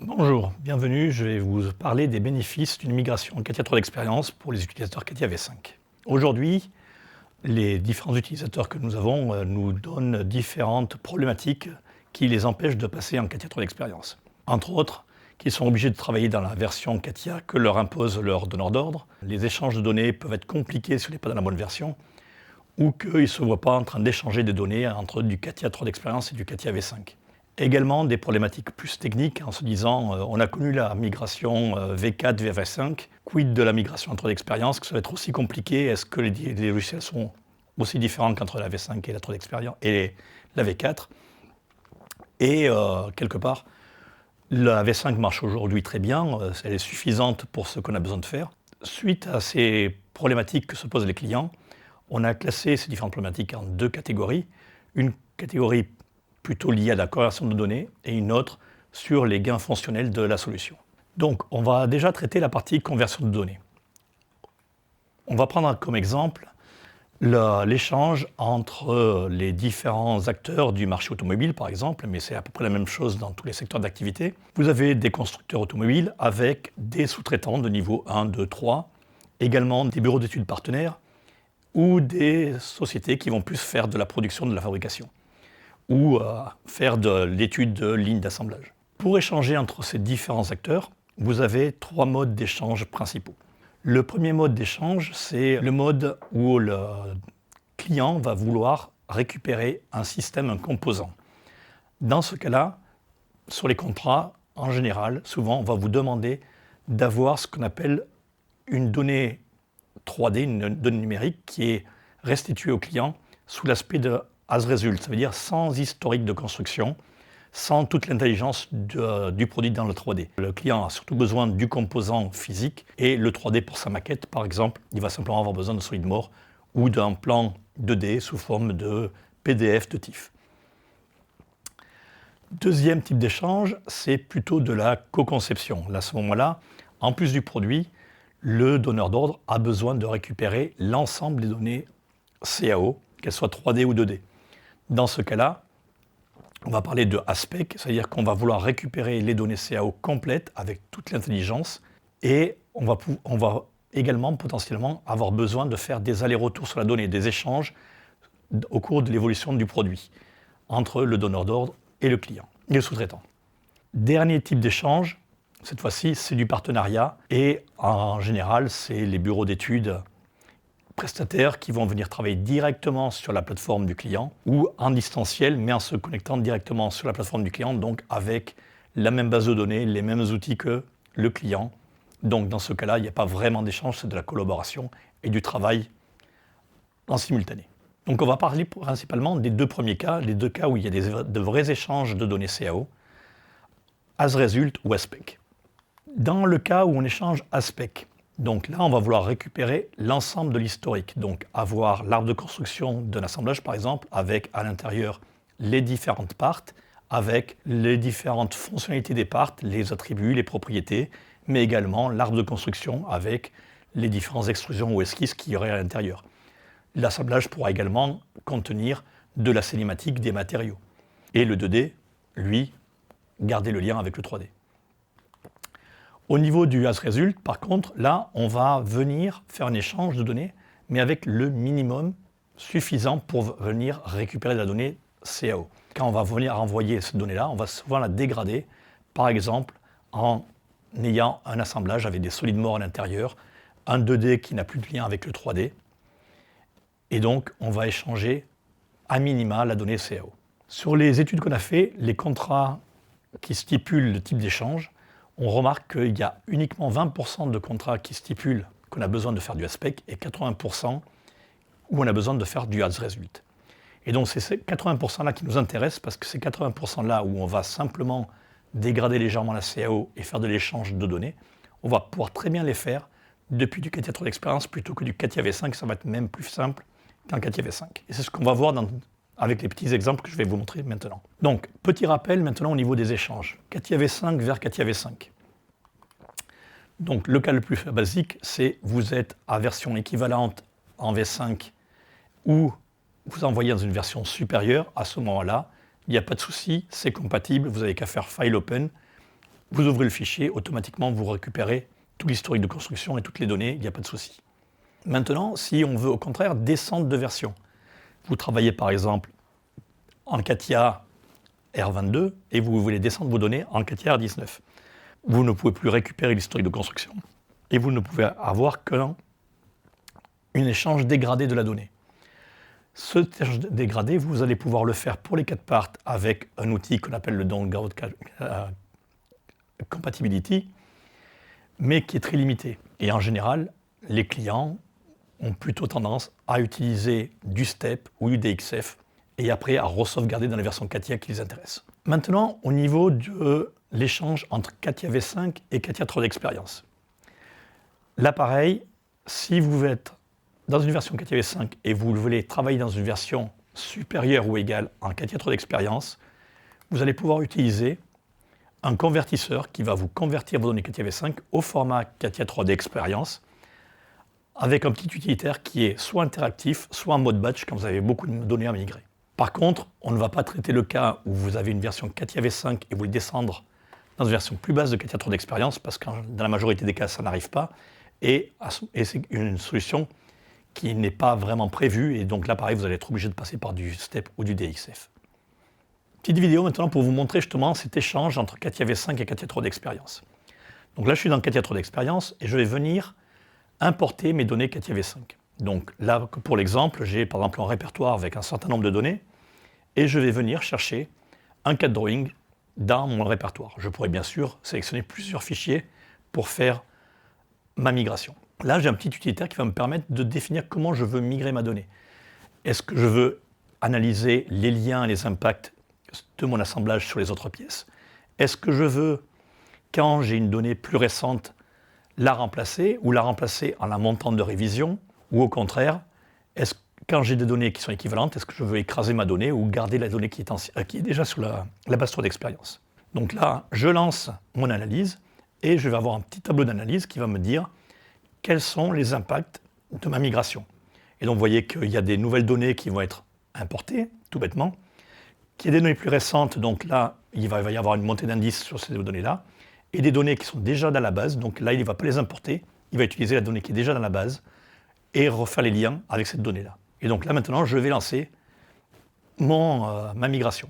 Bonjour, bienvenue. Je vais vous parler des bénéfices d'une migration CATIA 3 d'expérience pour les utilisateurs CATIA V5. Aujourd'hui, les différents utilisateurs que nous avons nous donnent différentes problématiques qui les empêchent de passer en CATIA 3 d'expérience. Entre autres, qu'ils sont obligés de travailler dans la version CATIA que leur impose leur donneur d'ordre. Les échanges de données peuvent être compliqués si on n'est pas dans la bonne version, ou qu'ils ne se voient pas en train d'échanger des données entre du CATIA 3 d'expérience et du CATIA V5. Également des problématiques plus techniques en se disant on a connu la migration V4 vers V5, quid de la migration en 3 d'expérience, que ça va être aussi compliqué, est-ce que les logiciels sont aussi différents qu'entre la V5 et la 3 d'expérience et la V4. Et quelque part, la V5 marche aujourd'hui très bien, elle est suffisante pour ce qu'on a besoin de faire. Suite à ces problématiques que se posent les clients, on a classé ces différentes problématiques en deux catégories. Une catégorie plutôt liée à la corrélation de données et une autre sur les gains fonctionnels de la solution. Donc on va déjà traiter la partie conversion de données. On va prendre comme exemple l'échange entre les différents acteurs du marché automobile par exemple, mais c'est à peu près la même chose dans tous les secteurs d'activité. Vous avez des constructeurs automobiles avec des sous-traitants de niveau 1, 2, 3, également des bureaux d'études partenaires ou des sociétés qui vont plus faire de la production, de la fabrication ou faire de l'étude de lignes d'assemblage. Pour échanger entre ces différents acteurs, vous avez trois modes d'échange principaux. Le premier mode d'échange, c'est le mode où le client va vouloir récupérer un système, un composant. Dans ce cas-là, sur les contrats, en général, souvent, on va vous demander d'avoir ce qu'on appelle une donnée 3D, une donnée numérique qui est restituée au client sous l'aspect de as result, ça veut dire sans historique de construction, sans toute l'intelligence du produit dans le 3D. Le client a surtout besoin du composant physique et le 3D pour sa maquette, par exemple, il va simplement avoir besoin de SolidMore ou d'un plan 2D sous forme de PDF de TIFF. Deuxième type d'échange, c'est plutôt de la co-conception. À ce moment-là, en plus du produit, le donneur d'ordre a besoin de récupérer l'ensemble des données CAO, qu'elles soient 3D ou 2D. Dans ce cas-là, on va parler de aspect, c'est-à-dire qu'on va vouloir récupérer les données CAO complètes avec toute l'intelligence et on va également potentiellement avoir besoin de faire des allers-retours sur la donnée, des échanges au cours de l'évolution du produit entre le donneur d'ordre et le client, et le sous-traitant. Dernier type d'échange, cette fois-ci, c'est du partenariat et en général, c'est les bureaux d'études prestataires qui vont venir travailler directement sur la plateforme du client ou en distanciel, mais en se connectant directement sur la plateforme du client, donc avec la même base de données, les mêmes outils que le client. Donc dans ce cas-là, il n'y a pas vraiment d'échange, c'est de la collaboration et du travail en simultané. Donc on va parler principalement des deux premiers cas, les deux cas où il y a de vrais échanges de données CAO, as result ou aspect. Dans le cas où on échange aspect, donc là, on va vouloir récupérer l'ensemble de l'historique, donc avoir l'arbre de construction d'un assemblage, par exemple, avec à l'intérieur les différentes parts, avec les différentes fonctionnalités des parts, les attributs, les propriétés, mais également l'arbre de construction avec les différentes extrusions ou esquisses qu'il y aurait à l'intérieur. L'assemblage pourra également contenir de la cinématique, des matériaux. Et le 2D, lui, garder le lien avec le 3D. Au niveau du as result, par contre, là, on va venir faire un échange de données, mais avec le minimum suffisant pour venir récupérer de la donnée CAO. Quand on va venir envoyer cette donnée-là, on va souvent la dégrader, par exemple, en ayant un assemblage avec des SolidMore à l'intérieur, un 2D qui n'a plus de lien avec le 3D, et donc on va échanger à minima la donnée CAO. Sur les études qu'on a fait, les contrats qui stipulent le type d'échange, on remarque qu'il y a uniquement 20% de contrats qui stipulent qu'on a besoin de faire du aspect et 80% où on a besoin de faire du as result. Et donc c'est ces 80%-là qui nous intéressent parce que ces 80%-là où on va simplement dégrader légèrement la CAO et faire de l'échange de données, on va pouvoir très bien les faire depuis du CATIA 3 d'expérience plutôt que du CATIA V5, ça va être même plus simple qu'un CATIA V5. Et c'est ce qu'on va voir avec les petits exemples que je vais vous montrer maintenant. Donc, petit rappel maintenant au niveau des échanges. CATIA V5 vers CATIA V5. Donc, le cas le plus basique, c'est vous êtes à version équivalente en V5 ou vous envoyez dans une version supérieure. À ce moment-là, il n'y a pas de souci, c'est compatible, vous n'avez qu'à faire File Open Vous ouvrez le fichier, automatiquement vous récupérez tout l'historique de construction et toutes les données, il n'y a pas de souci. Maintenant, si on veut au contraire descendre de version, vous travaillez par exemple en CATIA R22 et vous voulez descendre vos données en CATIA R19. Vous ne pouvez plus récupérer l'historique de construction et vous ne pouvez avoir qu'un échange dégradé de la donnée. Ce échange dégradé, vous allez pouvoir le faire pour les 4 parts avec un outil qu'on appelle le Download Compatibility, mais qui est très limité. Et en général, les clients ont plutôt tendance à utiliser du STEP ou du DXF et après à re-sauvegarder dans les versions CATIA qui les intéressent. Maintenant, au niveau de l'échange entre CATIA V5 et CATIA 3D Experience. Là, pareil, si vous êtes dans une version CATIA V5 et vous voulez travailler dans une version supérieure ou égale en CATIA 3D Experience, vous allez pouvoir utiliser un convertisseur qui va vous convertir vos données CATIA V5 au format CATIA 3D Experience avec un petit utilitaire qui est soit interactif, soit en mode batch quand vous avez beaucoup de données à migrer. Par contre, on ne va pas traiter le cas où vous avez une version CATIA V5 et vous voulez descendre dans une version plus basse de CATIA 3D Experience parce que dans la majorité des cas, ça n'arrive pas et c'est une solution qui n'est pas vraiment prévue et donc là, pareil, vous allez être obligé de passer par du STEP ou du DXF. Petite vidéo maintenant pour vous montrer justement cet échange entre CATIA V5 et CATIA 3D Experience. Donc là, je suis dans CATIA 3D Experience et je vais venir importer mes données CATIA V5. Donc là, pour l'exemple, j'ai par exemple un répertoire avec un certain nombre de données et je vais venir chercher un CAD drawing dans mon répertoire. Je pourrais bien sûr sélectionner plusieurs fichiers pour faire ma migration. Là, j'ai un petit utilitaire qui va me permettre de définir comment je veux migrer ma donnée. Est-ce que je veux analyser les liens et les impacts de mon assemblage sur les autres pièces? Est-ce que je veux, quand j'ai une donnée plus récente, la remplacer ou la remplacer en la montant de révision? Ou au contraire, quand j'ai des données qui sont équivalentes, est-ce que je veux écraser ma donnée ou garder la donnée qui est déjà sur la base 3 d'expérience? Donc là, je lance mon analyse et je vais avoir un petit tableau d'analyse qui va me dire quels sont les impacts de ma migration. Et donc vous voyez qu'il y a des nouvelles données qui vont être importées, tout bêtement, qu'il y a des données plus récentes, donc là, il va y avoir une montée d'indice sur ces données-là, et des données qui sont déjà dans la base, donc là, il ne va pas les importer, il va utiliser la donnée qui est déjà dans la base et refaire les liens avec cette donnée-là. Et donc là, maintenant, je vais lancer ma migration.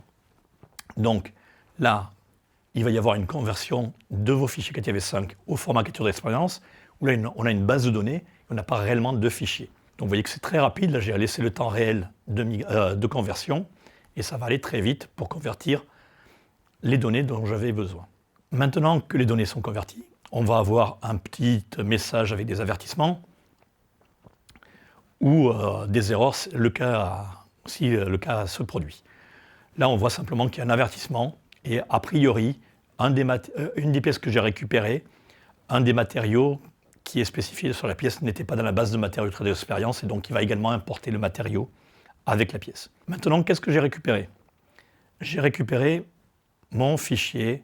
Donc là, il va y avoir une conversion de vos fichiers CATIA V5 au format capture d'expérience, où là, on a une base de données, on n'a pas réellement de fichiers. Donc vous voyez que c'est très rapide, là j'ai laissé le temps réel de conversion, et ça va aller très vite pour convertir les données dont j'avais besoin. Maintenant que les données sont converties, on va avoir un petit message avec des avertissements ou des erreurs si le cas se produit. Là, on voit simplement qu'il y a un avertissement et a priori, une des pièces que j'ai récupérées, un des matériaux qui est spécifié sur la pièce n'était pas dans la base de matériaux 3D Experience et donc il va également importer le matériau avec la pièce. Maintenant, qu'est-ce que j'ai récupéré? J'ai récupéré mon fichier,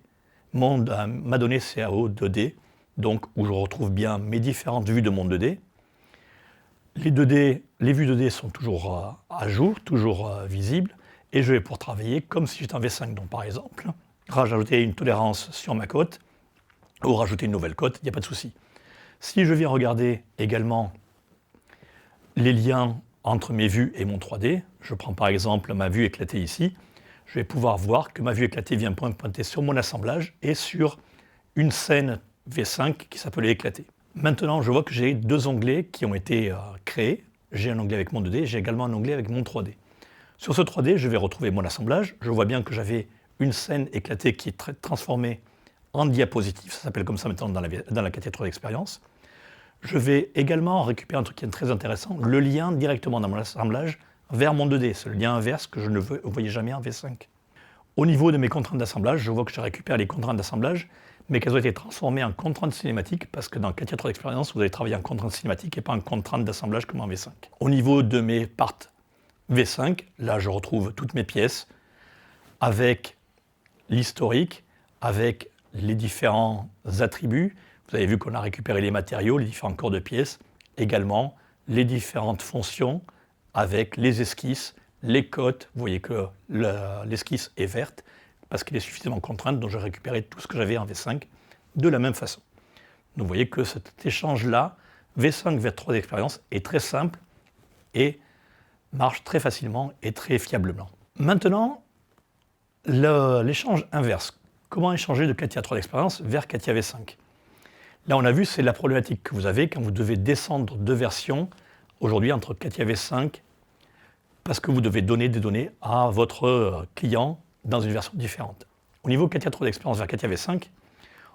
ma donnée CAO 2D, donc où je retrouve bien mes différentes vues de mon 2D. Les vues 2D sont toujours à jour, toujours visibles, et je vais pouvoir travailler comme si j'étais en V5. Donc par exemple, rajouter une tolérance sur ma cote, ou rajouter une nouvelle cote, il n'y a pas de souci. Si je viens regarder également les liens entre mes vues et mon 3D, je prends par exemple ma vue éclatée ici, je vais pouvoir voir que ma vue éclatée vient pointer sur mon assemblage et sur une scène V5 qui s'appelait éclatée. Maintenant, je vois que j'ai deux onglets qui ont été créés. J'ai un onglet avec mon 2D, j'ai également un onglet avec mon 3D. Sur ce 3D, je vais retrouver mon assemblage. Je vois bien que j'avais une scène éclatée qui est transformée en diapositive. Ça s'appelle comme ça maintenant dans la CATIA 3D Experience. Je vais également récupérer un truc qui est très intéressant, le lien directement dans mon assemblage vers mon 2D. C'est le lien inverse que je ne voyais jamais en V5. Au niveau de mes contraintes d'assemblage, je vois que j'ai récupéré les contraintes d'assemblage, mais qu'elles ont été transformées en contraintes cinématiques parce que dans CATIA 3D Experience, vous allez travailler en contraintes cinématiques et pas en contraintes d'assemblage comme en V5. Au niveau de mes parts V5, là je retrouve toutes mes pièces avec l'historique, avec les différents attributs. Vous avez vu qu'on a récupéré les matériaux, les différents corps de pièces, également les différentes fonctions avec les esquisses, les cotes. Vous voyez que l'esquisse est verte parce qu'il est suffisamment contraint, donc je récupérais tout ce que j'avais en V5 de la même façon. Donc vous voyez que cet échange-là, V5 vers 3D expérience, est très simple et marche très facilement et très fiablement. Maintenant, l'échange inverse. Comment échanger de CATIA 3D expérience vers CATIA V5 ? Là, on a vu, c'est la problématique que vous avez quand vous devez descendre de version, aujourd'hui entre CATIA V5, parce que vous devez donner des données à votre client dans une version différente. Au niveau CATIA 3D expérience vers CATIA V5,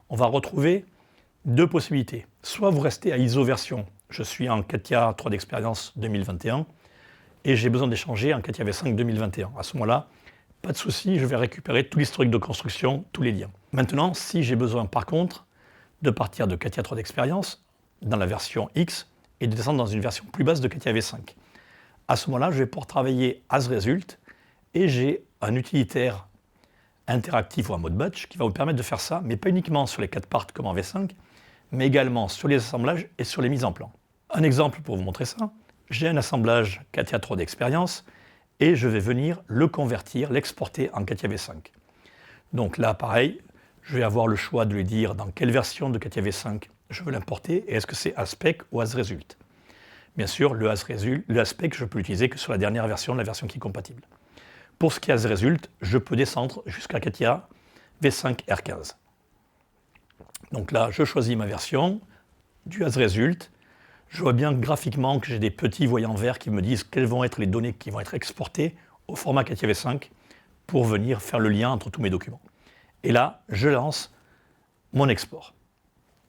on va retrouver deux possibilités. Soit vous restez à ISO version, je suis en CATIA 3D expérience 2021, et j'ai besoin d'échanger en CATIA V5 2021. À ce moment-là, pas de souci, je vais récupérer tout l'historique de construction, tous les liens. Maintenant, si j'ai besoin par contre de partir de CATIA 3D expérience dans la version X et de descendre dans une version plus basse de CATIA V5, à ce moment-là, je vais pouvoir travailler as result et j'ai un utilitaire interactif ou en mode batch qui va vous permettre de faire ça, mais pas uniquement sur les 4 parts comme en V5, mais également sur les assemblages et sur les mises en plan. Un exemple pour vous montrer ça, j'ai un assemblage CATIA 3D expérience et je vais venir le convertir, l'exporter en CATIA V5. Donc là, pareil, je vais avoir le choix de lui dire dans quelle version de CATIA V5 je veux l'importer et est-ce que c'est ASPEC ou AsResult. Bien sûr, le ASPEC, je peux l'utiliser que sur la dernière version, la version qui est compatible. Pour ce qui est AsResult, je peux descendre jusqu'à CATIA V5 R15. Donc là, je choisis ma version du AsResult. Je vois bien graphiquement que j'ai des petits voyants verts qui me disent quelles vont être les données qui vont être exportées au format CATIA V5 pour venir faire le lien entre tous mes documents. Et là, je lance mon export.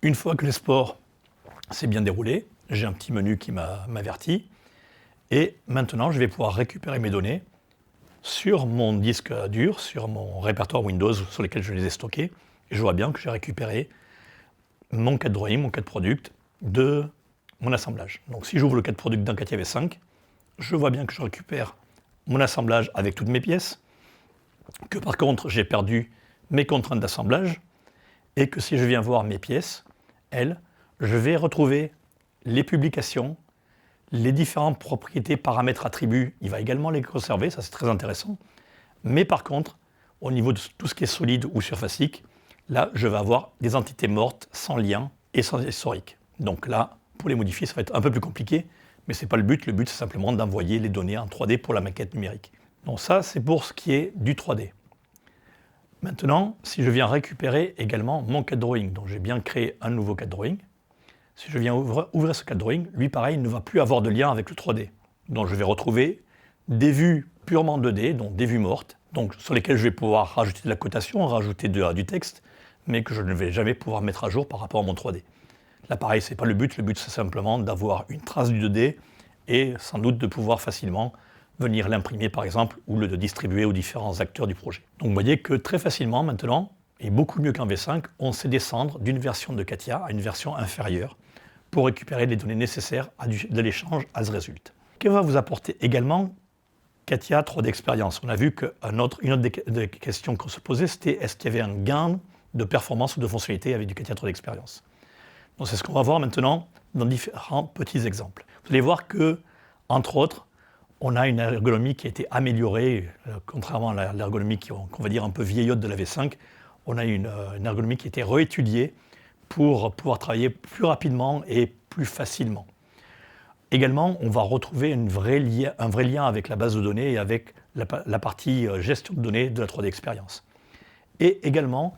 Une fois que l'export s'est bien déroulé, j'ai un petit menu qui m'avertit. Et maintenant, je vais pouvoir récupérer mes données sur mon disque dur, sur mon répertoire Windows sur lequel je les ai stockés. Et je vois bien que j'ai récupéré mon CAD drawing, mon CAD product de mon assemblage. Donc si j'ouvre le CAD product d'un CATIA V5, je vois bien que je récupère mon assemblage avec toutes mes pièces, que par contre j'ai perdu mes contraintes d'assemblage, et que si je viens voir mes pièces, elles, je vais retrouver les publications, les différentes propriétés, paramètres, attributs, il va également les conserver, ça c'est très intéressant. Mais par contre, au niveau de tout ce qui est solide ou surfacique, là je vais avoir des entités mortes, sans lien et sans historique. Donc là, pour les modifier, ça va être un peu plus compliqué, mais ce n'est pas le but c'est simplement d'envoyer les données en 3D pour la maquette numérique. Donc ça, c'est pour ce qui est du 3D. Maintenant, si je viens récupérer également mon CAD drawing, donc j'ai bien créé un nouveau CAD drawing, si je viens ouvrir ce CAD drawing, lui pareil, ne va plus avoir de lien avec le 3D. Donc je vais retrouver des vues purement 2D, donc des vues mortes, donc sur lesquelles je vais pouvoir rajouter de la cotation, rajouter du texte, mais que je ne vais jamais pouvoir mettre à jour par rapport à mon 3D. Là pareil, ce n'est pas le but c'est simplement d'avoir une trace du 2D et sans doute de pouvoir facilement venir l'imprimer par exemple ou le distribuer aux différents acteurs du projet. Donc vous voyez que très facilement maintenant, et beaucoup mieux qu'en V5, on sait descendre d'une version de CATIA à une version inférieure pour récupérer les données nécessaires de l'échange AsResult. Que va vous apporter également CATIA 3D expérience ? On a vu une autre des questions qu'on se posait, c'était est-ce qu'il y avait un gain de performance ou de fonctionnalité avec du CATIA 3D expérience ? Donc c'est ce qu'on va voir maintenant dans différents petits exemples. Vous allez voir que, entre autres, on a une ergonomie qui a été améliorée, contrairement à l'ergonomie qu'on va dire un peu vieillotte de la V5, on a une ergonomie qui a été réétudiée pour pouvoir travailler plus rapidement et plus facilement. Également, on va retrouver un vrai lien avec la base de données et avec la partie gestion de données de la 3D expérience. Et également,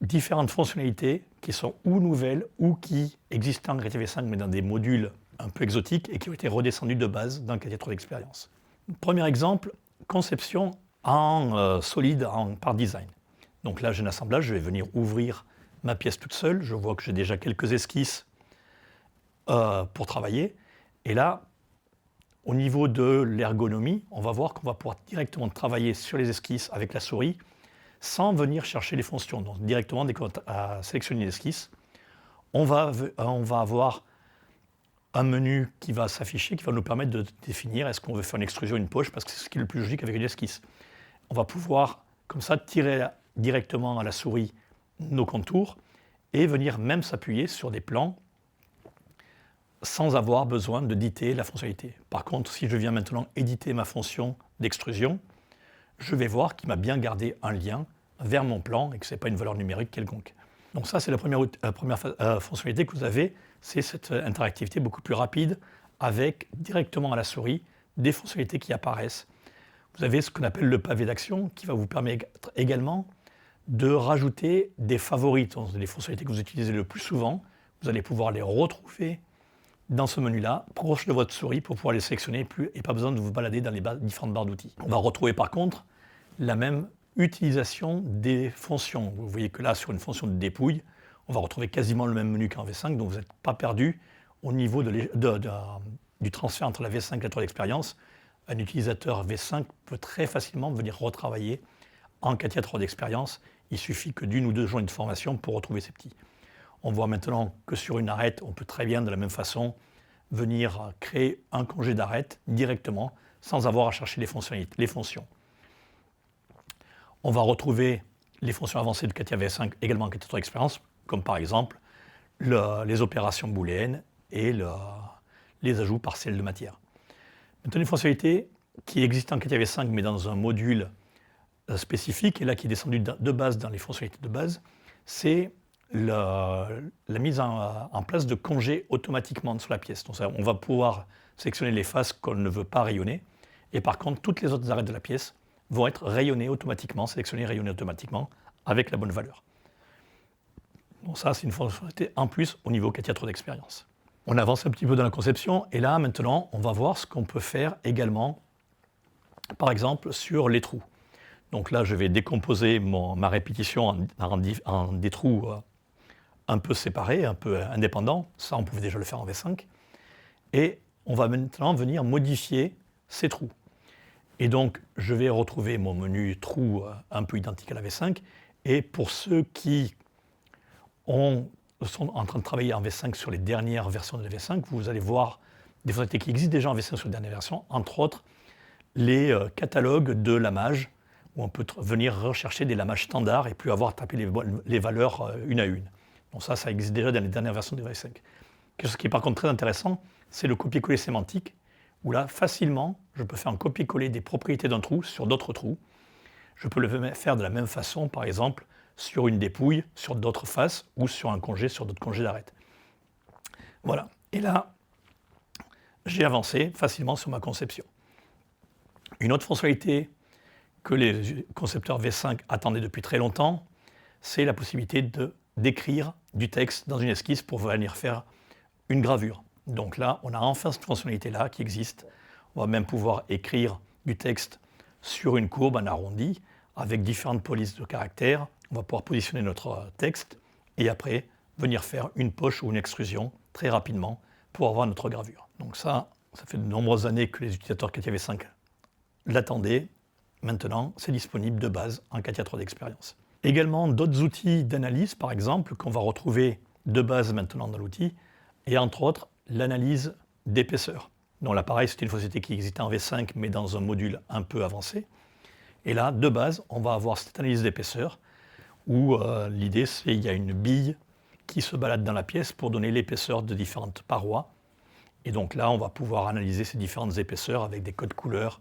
différentes fonctionnalités qui sont ou nouvelles ou qui existent en CATIA V5 mais dans des modules un peu exotiques et qui ont été redescendus de base dans CATIA 3D expérience. Premier exemple, conception en solide par design. Donc là, j'ai un assemblage, je vais venir ouvrir ma pièce toute seule. Je vois que j'ai déjà quelques esquisses pour travailler. Et là, au niveau de l'ergonomie, on va voir qu'on va pouvoir directement travailler sur les esquisses avec la souris sans venir chercher les fonctions. Donc directement, dès qu'on a sélectionné l'esquisse, on va avoir un menu qui va s'afficher, qui va nous permettre de définir est-ce qu'on veut faire une extrusion, une poche, parce que c'est ce qui est le plus logique avec une esquisse. On va pouvoir, comme ça, tirer directement à la souris nos contours et venir même s'appuyer sur des plans sans avoir besoin d'éditer la fonctionnalité. Par contre, si je viens maintenant éditer ma fonction d'extrusion, je vais voir qu'il m'a bien gardé un lien vers mon plan et que ce n'est pas une valeur numérique quelconque. Donc ça, c'est la première fonctionnalité que vous avez, c'est cette interactivité beaucoup plus rapide avec directement à la souris des fonctionnalités qui apparaissent. Vous avez ce qu'on appelle le pavé d'action qui va vous permettre également de rajouter des favoris, donc les fonctionnalités que vous utilisez le plus souvent. Vous allez pouvoir les retrouver dans ce menu-là, proche de votre souris pour pouvoir les sélectionner et pas besoin de vous balader dans les différentes barres d'outils. On va retrouver par contre la même utilisation des fonctions. Vous voyez que là, sur une fonction de dépouille, on va retrouver quasiment le même menu qu'en V5, donc vous n'êtes pas perdu au niveau du transfert entre la V5 et la 3 d'expérience. Un utilisateur V5 peut très facilement venir retravailler en CATIA 3 d'expérience. Il suffit que d'une ou deux journées de formation pour retrouver ces petits. On voit maintenant que sur une arête, on peut très bien de la même façon venir créer un congé d'arête directement sans avoir à chercher les fonctions. On va retrouver les fonctions avancées de CATIA V5 également en CATIA 3 d'expérience, comme par exemple les opérations booléennes et les ajouts partiels de matière. Maintenant, une fonctionnalité qui existe en CATIA V5 mais dans un module spécifique, et là qui est descendu de base dans les fonctionnalités de base, c'est la mise en place de congés automatiquement sur la pièce. Donc ça, on va pouvoir sélectionner les faces qu'on ne veut pas rayonner, et par contre, toutes les autres arêtes de la pièce vont être rayonnées automatiquement, sélectionnées et rayonnées automatiquement avec la bonne valeur. Donc ça, c'est une fonctionnalité en plus au niveau CATIA 3 d'expérience. On avance un petit peu dans la conception, et là, maintenant, on va voir ce qu'on peut faire également, par exemple, sur les trous. Donc là, je vais décomposer ma répétition en des trous un peu séparés, un peu indépendants. Ça, on pouvait déjà le faire en V5. Et on va maintenant venir modifier ces trous. Et donc, je vais retrouver mon menu trous un peu identique à la V5. Et pour ceux qui sont en train de travailler en V5 sur les dernières versions de la V5, vous allez voir des fonctionnalités qui existent déjà en V5 sur les dernières versions, entre autres les catalogues de lamages, où on peut venir rechercher des lamages standards et plus avoir à taper les valeurs une à une. Donc ça existe déjà dans les dernières versions de V5. Quelque chose qui est par contre très intéressant, c'est le copier-coller sémantique, où là, facilement, je peux faire un copier-coller des propriétés d'un trou sur d'autres trous. Je peux le faire de la même façon, par exemple, sur une dépouille, sur d'autres faces, ou sur un congé, sur d'autres congés d'arête. Voilà. Et là, j'ai avancé facilement sur ma conception. Une autre fonctionnalité que les concepteurs V5 attendaient depuis très longtemps, c'est la possibilité d'écrire du texte dans une esquisse pour venir faire une gravure. Donc là, on a enfin cette fonctionnalité-là qui existe. On va même pouvoir écrire du texte sur une courbe en arrondi avec différentes polices de caractères. On va pouvoir positionner notre texte et après venir faire une poche ou une extrusion très rapidement pour avoir notre gravure. Donc ça fait de nombreuses années que les utilisateurs CATIA V5 l'attendaient. Maintenant, c'est disponible de base en CATIA 3 d'expérience. Également, d'autres outils d'analyse, par exemple, qu'on va retrouver de base maintenant dans l'outil, et entre autres, l'analyse d'épaisseur. Donc là, pareil, c'était une fonctionnalité qui existait en V5, mais dans un module un peu avancé. Et là, de base, on va avoir cette analyse d'épaisseur, où l'idée, c'est qu'il y a une bille qui se balade dans la pièce pour donner l'épaisseur de différentes parois. Et donc là, on va pouvoir analyser ces différentes épaisseurs avec des codes couleurs,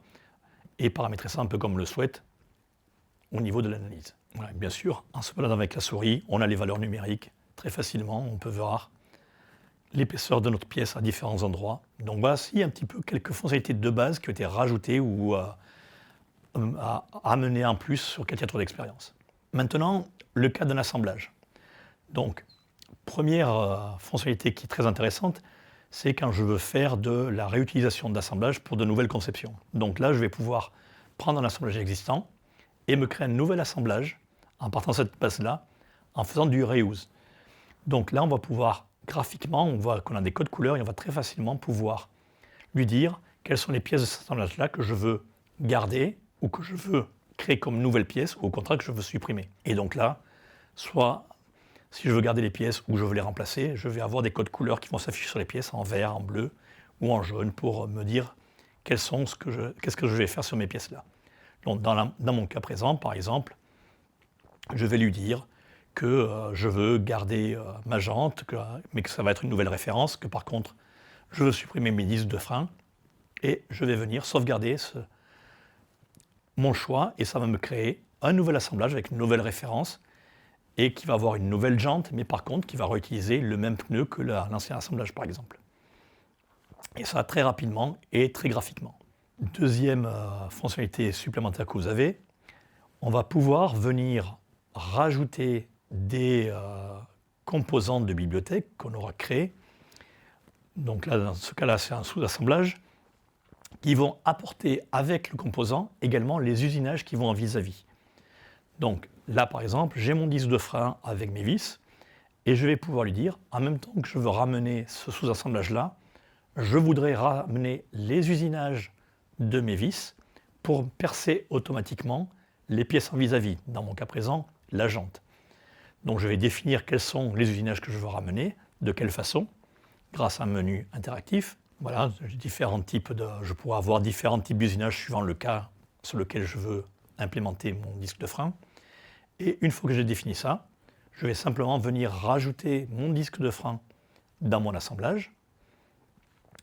et paramétrer ça un peu comme on le souhaite au niveau de l'analyse. Voilà, bien sûr, en se baladant avec la souris, on a les valeurs numériques. Très facilement, on peut voir l'épaisseur de notre pièce à différents endroits. Donc voici un petit peu quelques fonctionnalités de base qui ont été rajoutées ou amenées en plus sur CATIA 3 d'expérience. Maintenant, le cas d'un assemblage. Donc, première fonctionnalité qui est très intéressante, c'est quand je veux faire de la réutilisation d'assemblage pour de nouvelles conceptions. Donc là, je vais pouvoir prendre un assemblage existant et me créer un nouvel assemblage en partant de cette base-là, en faisant du reuse. Donc là, on va pouvoir, graphiquement, on voit qu'on a des codes couleurs et on va très facilement pouvoir lui dire quelles sont les pièces de cet assemblage-là que je veux garder ou que je veux créer comme nouvelle pièce ou au contraire que je veux supprimer. Et donc là, soit si je veux garder les pièces ou je veux les remplacer, je vais avoir des codes couleurs qui vont s'afficher sur les pièces en vert, en bleu ou en jaune pour me dire qu'est-ce que je vais faire sur mes pièces-là. Donc dans mon cas présent, par exemple, je vais lui dire que je veux garder ma jante, mais que ça va être une nouvelle référence, que par contre, je veux supprimer mes disques de frein et je vais venir sauvegarder mon choix et ça va me créer un nouvel assemblage avec une nouvelle référence et qui va avoir une nouvelle jante, mais par contre qui va réutiliser le même pneu que l'ancien assemblage par exemple. Et ça très rapidement et très graphiquement. Deuxième fonctionnalité supplémentaire que vous avez, on va pouvoir venir rajouter des composantes de bibliothèque qu'on aura créées. Donc là, dans ce cas-là, c'est un sous-assemblage qui vont apporter avec le composant également les usinages qui vont en vis-à-vis. Donc là, par exemple, j'ai mon disque de frein avec mes vis et je vais pouvoir lui dire, en même temps que je veux ramener ce sous-assemblage-là, je voudrais ramener les usinages de mes vis pour percer automatiquement les pièces en vis-à-vis, dans mon cas présent, la jante. Donc je vais définir quels sont les usinages que je veux ramener, de quelle façon, grâce à un menu interactif. Voilà, je pourrais avoir différents types d'usinages suivant le cas sur lequel je veux implémenter mon disque de frein. Et une fois que j'ai défini ça, je vais simplement venir rajouter mon disque de frein dans mon assemblage,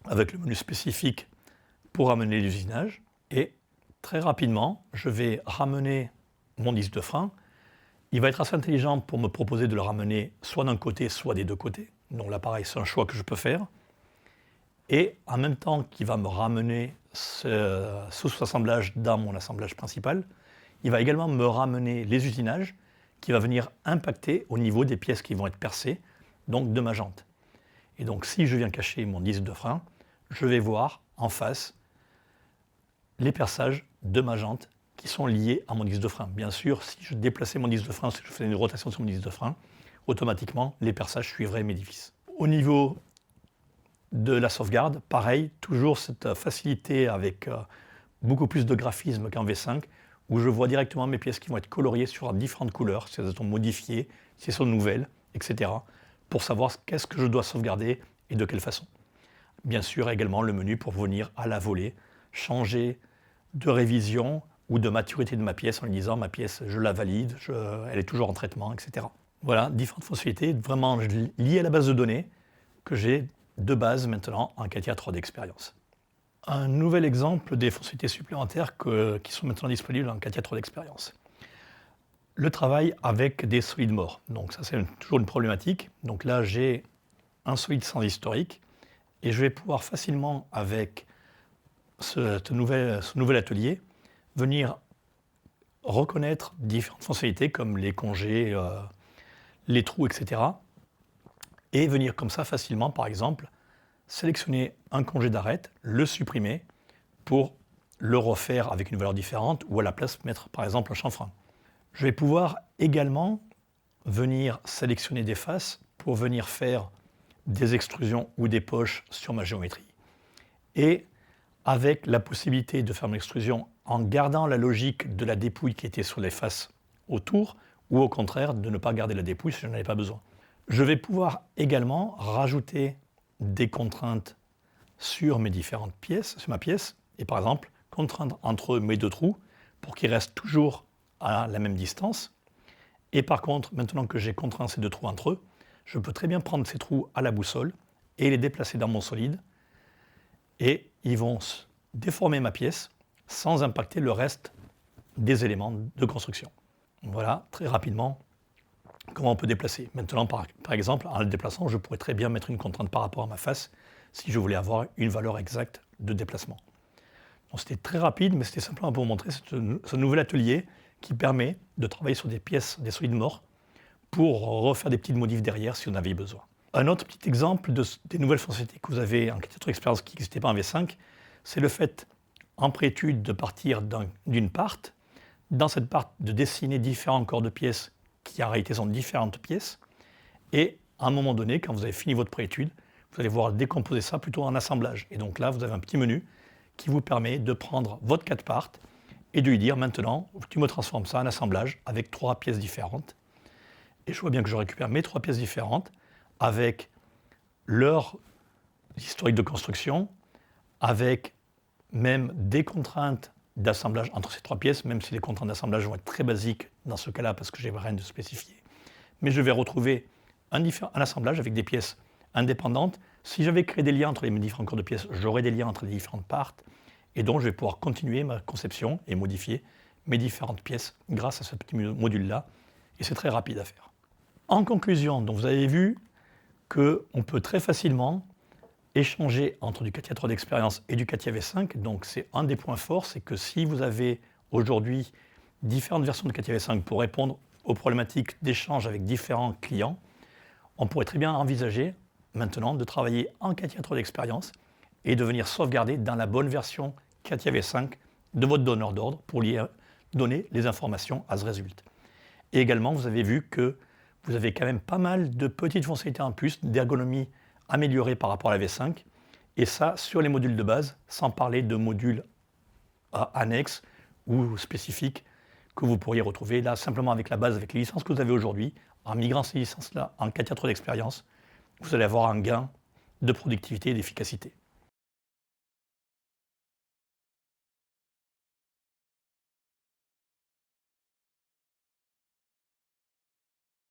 avec le menu spécifique pour ramener les usinages. Et très rapidement, je vais ramener mon disque de frein. Il va être assez intelligent pour me proposer de le ramener soit d'un côté, soit des deux côtés. Donc là, pareil, c'est un choix que je peux faire. Et en même temps qu'il va me ramener ce sous-assemblage dans mon assemblage principal, il va également me ramener les usinages qui va venir impacter au niveau des pièces qui vont être percées, donc de ma jante. Et donc si je viens cacher mon disque de frein, je vais voir en face les perçages de ma jante qui sont liés à mon disque de frein. Bien sûr, si je déplaçais mon disque de frein, si je faisais une rotation sur mon disque de frein, automatiquement, les perçages suivraient mes vis. Au niveau de la sauvegarde, pareil, toujours cette facilité avec beaucoup plus de graphisme qu'en V5, où je vois directement mes pièces qui vont être coloriées sur différentes couleurs, si elles sont modifiées, si elles sont nouvelles, etc., pour savoir qu'est-ce que je dois sauvegarder et de quelle façon. Bien sûr, également le menu pour venir à la volée, changer de révision ou de maturité de ma pièce en lui disant ma pièce, je la valide, elle est toujours en traitement, etc. Voilà, différentes fonctionnalités vraiment liées à la base de données que j'ai de base maintenant en CATIA 3D Experience. Un nouvel exemple des fonctionnalités supplémentaires qui sont maintenant disponibles en CATIA 3D Experience. Le travail avec des solides morts. Donc ça, c'est toujours une problématique. Donc là, j'ai un solide sans historique et je vais pouvoir facilement, avec ce nouvel atelier, venir reconnaître différentes fonctionnalités comme les congés, les trous, etc. Et venir comme ça facilement, par exemple, sélectionner un congé d'arête, le supprimer pour le refaire avec une valeur différente ou à la place mettre par exemple un chanfrein. Je vais pouvoir également venir sélectionner des faces pour venir faire des extrusions ou des poches sur ma géométrie. Et avec la possibilité de faire mon extrusion en gardant la logique de la dépouille qui était sur les faces autour, ou au contraire de ne pas garder la dépouille si je n'en avais pas besoin. Je vais pouvoir également rajouter des contraintes sur mes différentes pièces, sur ma pièce, et par exemple contraindre entre mes deux trous pour qu'ils restent toujours à la même distance. Et par contre, maintenant que j'ai contraint ces deux trous entre eux, je peux très bien prendre ces trous à la boussole et les déplacer dans mon solide, et ils vont déformer ma pièce sans impacter le reste des éléments de construction. Voilà, très rapidement, comment on peut déplacer. Maintenant, par exemple, en le déplaçant, je pourrais très bien mettre une contrainte par rapport à ma face si je voulais avoir une valeur exacte de déplacement. Donc, c'était très rapide, mais c'était simplement pour vous montrer ce nouvel atelier qui permet de travailler sur des pièces, des solides morts, pour refaire des petites modifs derrière si on avait besoin. Un autre petit exemple des nouvelles fonctionnalités que vous avez en CATIA 3D Experience qui n'existaient pas en V5, c'est le fait, en préétude, de partir d'une part, dans cette part, de dessiner différents corps de pièces qui en réalité sont différentes pièces, et à un moment donné, quand vous avez fini votre préétude, vous allez pouvoir décomposer ça plutôt en assemblage. Et donc là, vous avez un petit menu qui vous permet de prendre votre 4 parts et de lui dire maintenant, tu me transformes ça en assemblage avec 3 pièces différentes. Et je vois bien que je récupère mes 3 pièces différentes avec leur historique de construction, avec même des contraintes d'assemblage entre ces 3 pièces, même si les contraintes d'assemblage vont être très basiques dans ce cas-là parce que je n'ai rien de spécifié. Mais je vais retrouver un assemblage avec des pièces indépendantes. Si j'avais créé des liens entre les différents corps de pièces, j'aurais des liens entre les différentes parts, et donc je vais pouvoir continuer ma conception et modifier mes différentes pièces grâce à ce petit module-là, et c'est très rapide à faire. En conclusion, donc vous avez vu qu'on peut très facilement échanger entre du CATIA 3 d'expérience et du CATIA V5, donc c'est un des points forts, c'est que si vous avez aujourd'hui différentes versions de CATIA V5 pour répondre aux problématiques d'échange avec différents clients, on pourrait très bien envisager maintenant de travailler en CATIA 3 d'expérience et de venir sauvegarder dans la bonne version CATIA V5 de votre donneur d'ordre pour lui donner les informations à ce résultat. Et également, vous avez vu que vous avez quand même pas mal de petites fonctionnalités en plus, d'ergonomie améliorée par rapport à la V5, et ça sur les modules de base, sans parler de modules annexes ou spécifiques que vous pourriez retrouver là simplement avec la base, avec les licences que vous avez aujourd'hui. En migrant ces licences-là en CATIA 3 d'expérience, vous allez avoir un gain de productivité et d'efficacité.